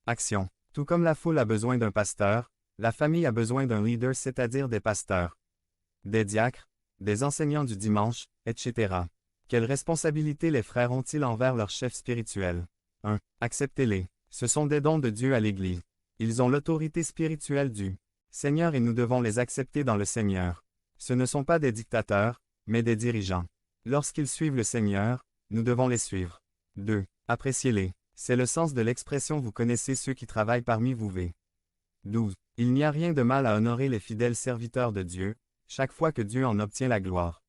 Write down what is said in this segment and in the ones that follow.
Action. Tout comme la foule a besoin d'un pasteur, la famille a besoin d'un leader, c'est-à-dire des pasteurs, des diacres, des enseignants du dimanche, etc. Quelle responsabilité les frères ont-ils envers leur chef spirituel? 1. Acceptez-les. Ce sont des dons de Dieu à l'Église. Ils ont l'autorité spirituelle du Seigneur et nous devons les accepter dans le Seigneur. Ce ne sont pas des dictateurs, mais des dirigeants. Lorsqu'ils suivent le Seigneur, nous devons les suivre. 2. Appréciez-les. C'est le sens de l'expression vous connaissez ceux qui travaillent parmi vous. 12. Il n'y a rien de mal à honorer les fidèles serviteurs de Dieu, chaque fois que Dieu en obtient la gloire.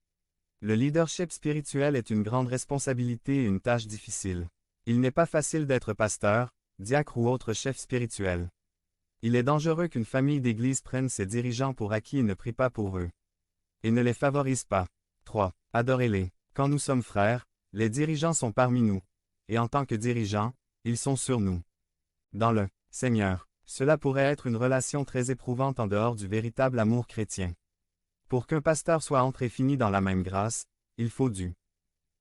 Le leadership spirituel est une grande responsabilité et une tâche difficile. Il n'est pas facile d'être pasteur, diacre ou autre chef spirituel. Il est dangereux qu'une famille d'église prenne ses dirigeants pour acquis et ne prie pas pour eux. Et ne les favorise pas. 3. Adorez-les. Quand nous sommes frères, les dirigeants sont parmi nous. Et en tant que dirigeants, ils sont sur nous. Dans le Seigneur, cela pourrait être une relation très éprouvante en dehors du véritable amour chrétien. Pour qu'un pasteur soit entré fini dans la même grâce, il faut du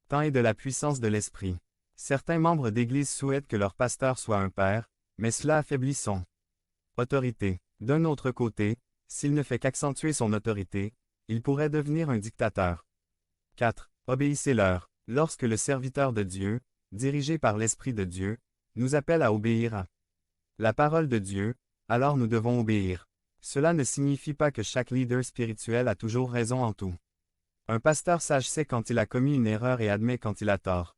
temps et de la puissance de l'esprit. Certains membres d'église souhaitent que leur pasteur soit un père, mais cela affaiblit son autorité. D'un autre côté, s'il ne fait qu'accentuer son autorité, il pourrait devenir un dictateur. 4. Obéissez-leur. Lorsque le serviteur de Dieu, dirigé par l'Esprit de Dieu, nous appelle à obéir à la parole de Dieu, alors nous devons obéir. Cela ne signifie pas que chaque leader spirituel a toujours raison en tout. Un pasteur sage sait quand il a commis une erreur et admet quand il a tort.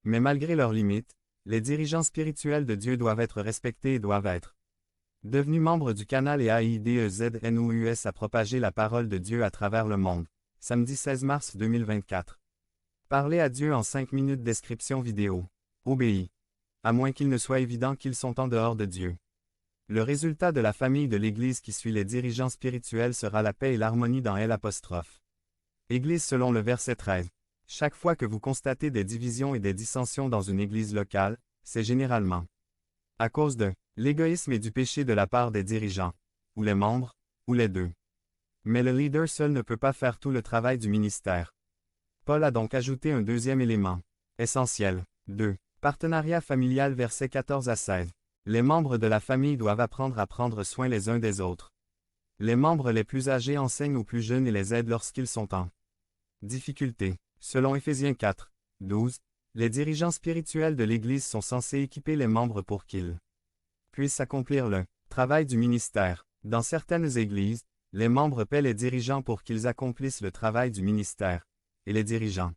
Mais malgré leurs limites, les dirigeants spirituels de Dieu doivent être respectés et doivent être devenus membres du canal et AIDEZNOUS à propager la parole de Dieu à travers le monde. Samedi 16 mars 2024. Parler à Dieu en 5 minutes. Description vidéo. Obéis. À moins qu'il ne soit évident qu'ils sont en dehors de Dieu. Le résultat de la famille de l'Église qui suit les dirigeants spirituels sera la paix et l'harmonie dans L'. Église selon le verset 13. Chaque fois que vous constatez des divisions et des dissensions dans une église locale, c'est généralement à cause de l'égoïsme et du péché de la part des dirigeants, ou les membres, ou les deux. Mais le leader seul ne peut pas faire tout le travail du ministère. Paul a donc ajouté un deuxième élément essentiel. 2. Partenariat familial versets 14 à 16. Les membres de la famille doivent apprendre à prendre soin les uns des autres. Les membres les plus âgés enseignent aux plus jeunes et les aident lorsqu'ils sont en difficulté. Selon Éphésiens 4, 12, les dirigeants spirituels de l'Église sont censés équiper les membres pour qu'ils puissent accomplir le travail du ministère. Dans certaines églises, les membres paient les dirigeants pour qu'ils accomplissent le travail du ministère, et les dirigeants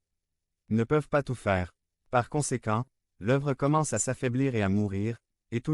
ne peuvent pas tout faire. Par conséquent, l'œuvre commence à s'affaiblir et à mourir,